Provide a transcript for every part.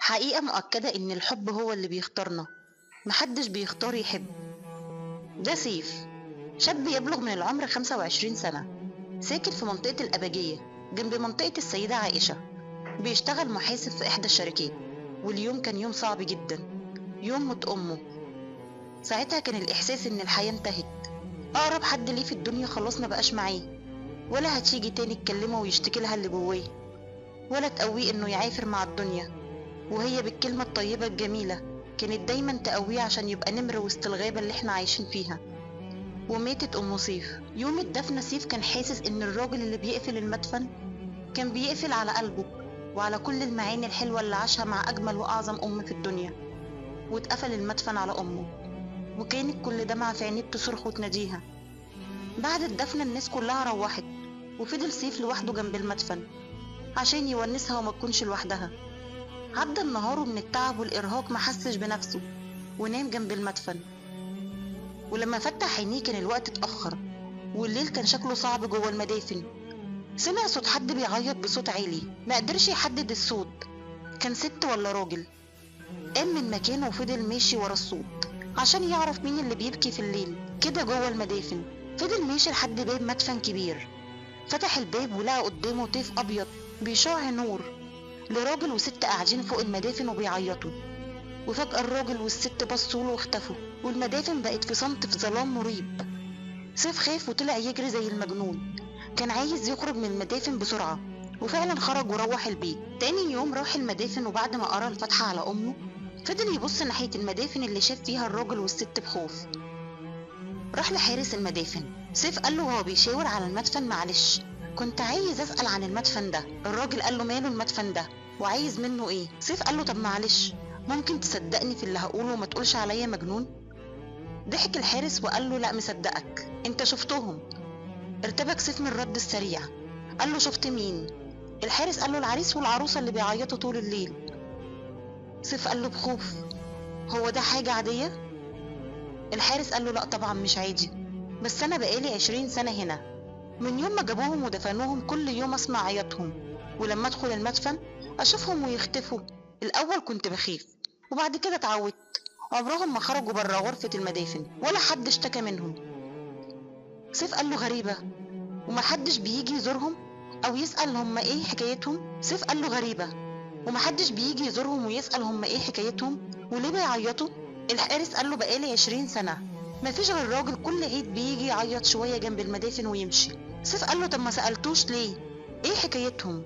حقيقة مؤكدة إن الحب هو اللي بيختارنا، محدش بيختار يحب. ده سيف، شاب يبلغ من العمر 25 سنة، ساكن في منطقة الأباجية جنب منطقة السيدة عائشة. بيشتغل محاسب في إحدى الشركات، واليوم كان يوم صعب جدا، يوم موت أمه. ساعتها كان الإحساس إن الحياة انتهت، أقرب حد ليه في الدنيا خلاص ما بقاش معاه، ولا هتيجي تاني تكلمه ويشتكي لها اللي جواه، ولا تقويه إنه يعافر مع الدنيا. وهي بالكلمة الطيبة الجميلة كانت دايما تقويه عشان يبقى نمر وسط الغابة اللي احنا عايشين فيها. وماتت أم سيف يوم الدفنة. سيف كان حاسس إن الراجل اللي بيقفل المدفن كان بيقفل على قلبه وعلى كل المعاني الحلوة اللي عاشها مع أجمل وأعظم أم في الدنيا. واتقفل المدفن على أمه، وكانت كل دمعة في عينيه بتصرخ وتناديها. بعد الدفنة الناس كلها روحت، وفضل سيف لوحده جنب المدفن عشان يونسها وما تكونش لوحدها. عدى النهار ومن التعب والإرهاق محسش بنفسه، ونام جنب المدفن. ولما فتح عينيه كان الوقت اتأخر، والليل كان شكله صعب جوه المدافن. سمع صوت حد بيعيط بصوت عالي، ما قدرش يحدد الصوت كان ست ولا راجل. قام من مكانه وفضل ماشي ورا الصوت عشان يعرف مين اللي بيبكي في الليل كده جوه المدافن. فضل ماشي لحد باب مدفن كبير، فتح الباب ولقى قدامه طيف أبيض بيشع نور لراجل وست قاعدين فوق المدافن وبيعيطوا. وفجأة الراجل والست بصوا له واختفوا، والمدافن بقت في صمت في ظلام مريب. سيف خاف وطلع يجري زي المجنون، كان عايز يخرج من المدافن بسرعة. وفعلا خرج وروح البيت. تاني يوم راح المدافن، وبعد ما قرا الفاتحة على أمه فضل يبص ناحية المدافن اللي شاف فيها الراجل والست بخوف. راح لحارس المدافن. سيف قال له وهو بيشاور على المدفن: معلش كنت عايز أسأل عن المدفن ده. الراجل قال له: ماله المدفن ده وعايز منه ايه؟ سيف قال له: طب معلش ممكن تصدقني في اللي هقوله وما تقولش عليا مجنون؟ ضحك الحارس وقال له: لا مصدقك، انت شفتهم؟ ارتبك سيف من الرد السريع، قال له: شفت مين؟ الحارس قال له: العريس والعروسة اللي بيعيطوا طول الليل. سيف قال له بخوف: هو ده حاجة عادية؟ الحارس قال له: لا طبعا مش عادي، بس انا بقالي 20 سنة هنا، من يوم ما جابوهم ودفنوهم كل يوم اسمع عياطهم، ولما ادخل المدفن اشوفهم ويختفوا. الاول كنت بخيف، وبعد كده اتعودت. عمرهم ما خرجوا بره غرفة المدافن ولا حد اشتكى منهم. سيف قال له: غريبة، ومحدش بيجي يزورهم او يسأل هم ايه حكايتهم؟ سيف قال له: غريبة، ومحدش بيجي يزورهم ويسأل هم ايه حكايتهم وليه بيعيطوا؟ الحارس قال له: بقالي 20 سنة مفيش غير راجل كل عيد بيجي يعيط شوية جنب المدافن ويمشي. سيف قال له: طب ما سألتوش ليه؟ ايه حكايتهم؟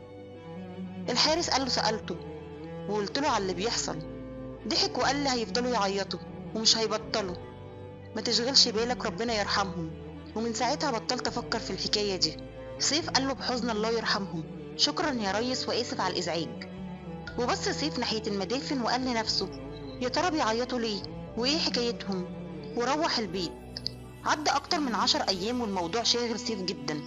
الحارس قال له: سألته وقلت له على اللي بيحصل. ضحك وقال لي: هيفضلوا يعيطوا ومش هيبطلوا، ما تشغلش بالك، ربنا يرحمهم. ومن ساعتها بطلت افكر في الحكاية دي. سيف قال له بحزن: الله يرحمهم، شكرا يا ريس واسف على الازعاج. وبص سيف ناحية المدافن وقال لنفسه: يا ترى بيعيطوا ليه وايه حكايتهم؟ وروح البيت. عدى اكتر من 10 ايام والموضوع شاغل سيف جدا.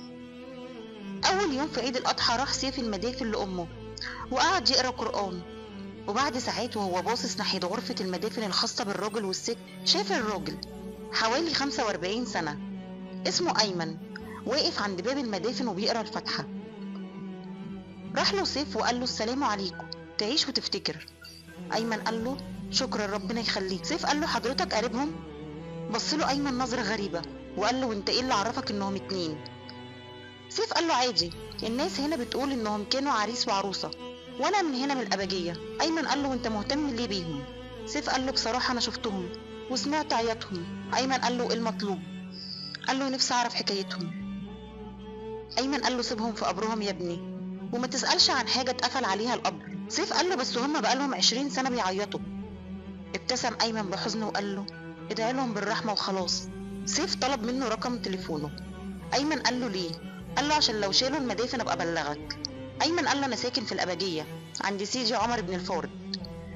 اول يوم في عيد الاضحى راح سيف المدافن لامه وقعد يقرا قرآن. وبعد ساعات وهو باصص ناحية غرفة المدافن الخاصة بالراجل والست شاف الراجل حوالي 45 سنة اسمه أيمن واقف عند باب المدافن وبيقرا الفاتحة. راح له سيف وقال له: السلام عليكم، تعيش وتفتكر. أيمن قال له: شكرا ربنا يخليك. سيف قال له: حضرتك قريبهم؟ بص له أيمن نظرة غريبة وقال له: وانت ايه اللي عرفك انهم اتنين؟ سيف قال له: عادي، الناس هنا بتقول انهم كانوا عريس وعروسة، وانا من هنا من الأبجية. أيمن قال له: وانت مهتم ليه بيهم؟ سيف قال له: بصراحة انا شفتهم وسمعت عياطهم. أيمن قال له: ايه المطلوب؟ قال له: نفسي اعرف حكايتهم. أيمن قال له: سيبهم في قبرهم يا ابني، وما تسألش عن حاجة اتقفل عليها القبر. سيف قال له: بس هم بقالهم 20 سنة بيعيطوا. ابتسم أيمن بحزن وقال له: ادعي لهم بالرحمة وخلاص. سيف طلب منه رقم تليفونه. أيمن قال له: ليه؟ قال له: عشان لو شالوا المدافن ابقى ابلغك. أيمن قال له: انا ساكن في الأبجية عند سيدي عمر بن الفارض.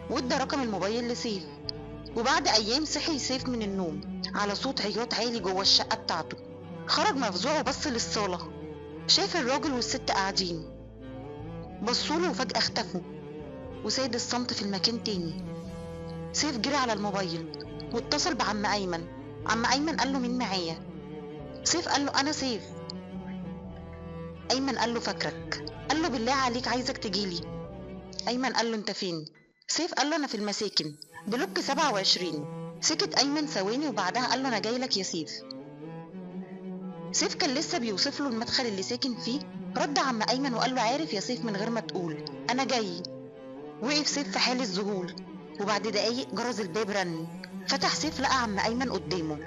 وادى رقم الموبايل لسيف. وبعد أيام صحي سيف من النوم على صوت عياط عالي جوه الشقة بتاعته. خرج مفزوع وبص للصالة، شاف الراجل والست قاعدين، بصوله وفجأة اختفوا وساد الصمت في المكان تاني. سيف جري على الموبايل واتصل بعم أيمن. عم أيمن قال له: مين معايا؟ سيف قال له: أنا سيف. أيمن قال له: فاكرك. قال له: بالله عليك عايزك تجيلي. أيمن قال له: أنت فين؟ سيف قال له انا في المساكن بلوك 27. سكت ايمن ثواني وبعدها قال له انا جاي لك يا سيف. سيف كان لسه بيوصف له المدخل اللي ساكن فيه، رد عم ايمن وقال له عارف يا سيف من غير ما تقول انا جاي. وقف سيف في حال الذهول، وبعد دقايق جرس الباب رن. فتح سيف لقى عم ايمن قدامه.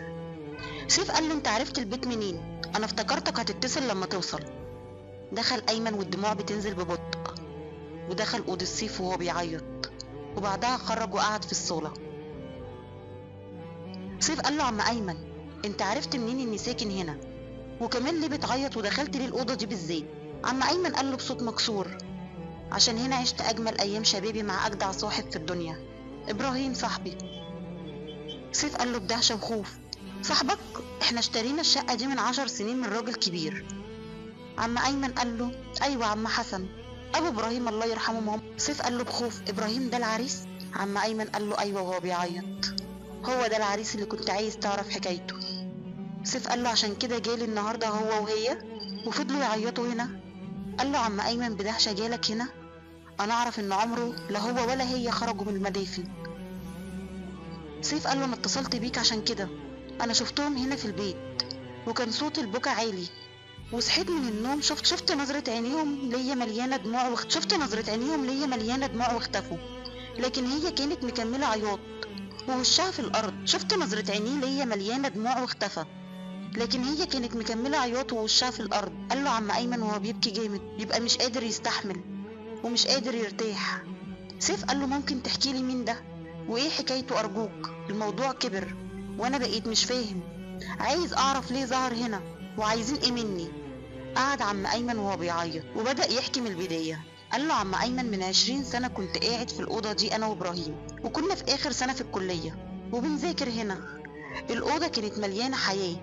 سيف قال له انت عرفت البيت منين؟ انا افتكرتك هتتصل لما توصل. دخل ايمن والدموع بتنزل ببطء، ودخل اوضه سيف وهو بيعيط، وبعدها خرج وقعد في الصاله. سيف قال له عم ايمن انت عرفت منين اني ساكن هنا؟ وكمان ليه بتعيط ودخلت ليه الاوضه دي بالذات؟ عم ايمن قال له بصوت مكسور عشان هنا عشت اجمل ايام شبابي مع اجدع صاحب في الدنيا، ابراهيم صاحبي. سيف قال له بدهشه وخوف صاحبك؟ احنا اشترينا الشقه دي من 10 سنين من راجل كبير. عم ايمن قال له ايوه عم حسن ابو ابراهيم الله يرحمه ماما. سيف قال له بخوف ابراهيم ده العريس؟ عم ايمن قال له ايوه وهو بيعيط، هو ده العريس اللي كنت عايز تعرف حكايته. سيف قال له عشان كده جالي النهارده هو وهي وفضلوا يعيطوا هنا؟ قال له عم ايمن بدهشه جالك هنا؟ انا اعرف ان عمره لا هو ولا هي خرجوا من المدافن. سيف قال له انا اتصلت بيك عشان كده، انا شفتهم هنا في البيت وكان صوت البكا عالي، وصحيت من النوم شفت نظرة عينيهم ليا مليانة دموع واختفوا، لكن هي كانت مكملة عياط ووشها في الارض. شفت نظرة عينيه ليا مليانة دموع واختفى، لكن هي كانت مكملة عياط ووشها في الارض. قال له عم ايمن وهو بيبكي جامد يبقى مش قادر يستحمل ومش قادر يرتاح. سيف قال له ممكن تحكي لي مين ده وايه حكايته ارجوك؟ الموضوع كبر وانا بقيت مش فاهم، عايز اعرف ليه ظهر هنا وعايزين ايه مني. قعد عم ايمن وهو بيعيط وبدأ يحكي من البداية. قال له عم ايمن من 20 سنة كنت قاعد في الأوضة دي انا وابراهيم، وكنا في اخر سنة في الكلية وبنذاكر هنا. الأوضة كانت مليانة حياة،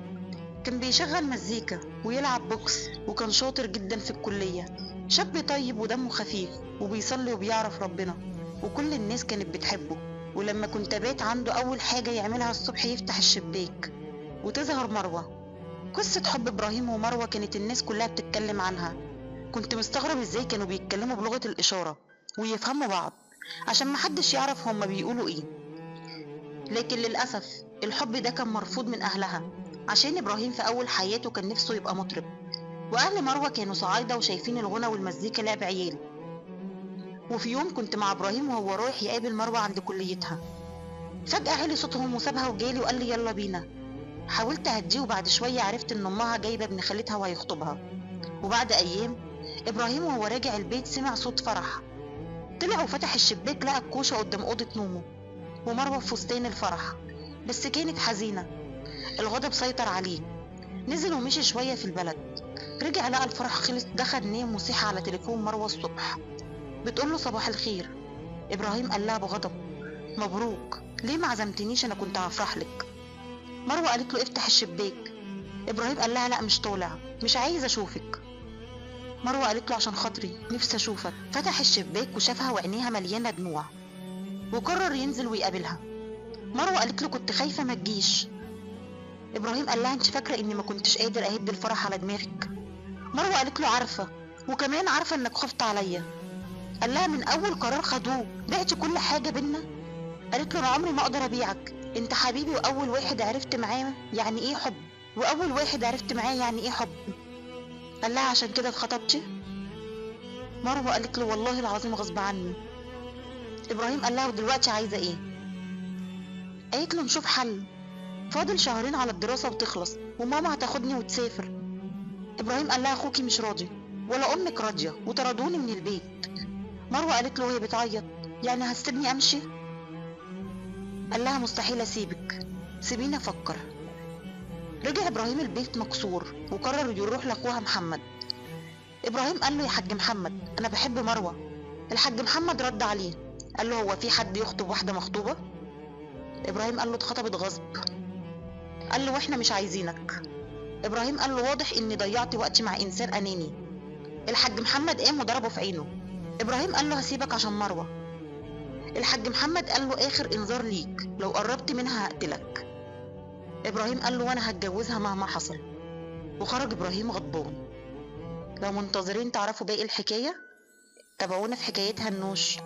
كان بيشغل مزيكا ويلعب بوكس، وكان شاطر جدا في الكلية، شاب طيب ودمه خفيف وبيصلي وبيعرف ربنا، وكل الناس كانت بتحبه. ولما كنت بات عنده أول حاجة يعملها الصبح يفتح الشباك وتظهر مروة. قصة حب إبراهيم ومروة كانت الناس كلها بتتكلم عنها. كنت مستغرب ازاي كانوا بيتكلموا بلغة الإشارة ويفهموا بعض عشان محدش يعرف هما بيقولوا ايه. لكن للأسف الحب ده كان مرفوض من أهلها، عشان إبراهيم في أول حياته كان نفسه يبقى مطرب، وأهل مروة كانوا صعايدة وشايفين الغنى والمزيكا لعب عيال. وفي يوم كنت مع إبراهيم وهو رايح يقابل مروة عند كليتها، فجأة علي صوتهم وسابها وجالي وقال لي يلا بينا. حاولت أهديه وبعد شوية عرفت إن أمها جايبة ابن خالتها وهيخطبها. وبعد أيام إبراهيم وهو راجع البيت سمع صوت فرح، طلع وفتح الشباك لقى الكوشة قدام أوضة نومه ومروة في فستان الفرح، بس كانت حزينة. الغضب سيطر عليه، نزل ومشي شوية في البلد. رجع لقى الفرح خلص، دخل نام وصحى على تليفون مروة الصبح بتقوله صباح الخير. إبراهيم قال لها بغضب مبروك، ليه ما عزمتنيش؟ أنا كنت هفرح لك. مروة قالت له افتح الشباك. إبراهيم قال لها لا مش طالع، مش عايز أشوفك. مروة قالت له عشان خاطري نفسي أشوفك. فتح الشباك وشافها وعينيها مليانة دموع وقرر ينزل ويقابلها. مروة قالت له كنت خايفة ما تجيش. إبراهيم قال لها انت فاكرة إني ما كنتش قادر أهد الفرح على دماغك؟ مروة قالت له عارفة، وكمان عارفة إنك خفت عليا. قال لها من أول قرار خدوه بعتي كل حاجة بينا؟ قالت له أنا عمري ما أقدر أبيعك، أنت حبيبي وأول واحد عرفت معاه يعني إيه حب، قال لها عشان كده اتخطبتي؟ مروة قالت له والله العظيم غصب عني. إبراهيم قال لها ودلوقتي عايزة إيه؟ قالت له نشوف حل، فاضل شهرين على الدراسة وتخلص وماما هتاخدني وتسافر. إبراهيم قال لها أخوكي مش راضي ولا أمك راضية وطردوني من البيت. مروة قالت له وهي بتعيط يعني هتسيبني أمشي؟ قال لها مستحيل أسيبك، سيبيني أفكر. رجع إبراهيم البيت مكسور وقرر يروح لأخوها محمد. إبراهيم قال له يا حاج محمد أنا بحب مروة. الحاج محمد رد عليه قال له هو في حد يخطب واحدة مخطوبة؟ إبراهيم قال له اتخطبت غصب. قال له واحنا مش عايزينك. إبراهيم قال له واضح إني ضيعت وقتي مع إنسان أناني. الحاج محمد قام وضربه في عينه. إبراهيم قال له هسيبك عشان مروة. الحاج محمد قال له آخر إنذار ليك، لو قربت منها هقتلك. إبراهيم قال له وأنا هتجوزها مهما حصل. وخرج إبراهيم غضبان. لو منتظرين تعرفوا باقي الحكاية تابعونا في حكايتها النوش.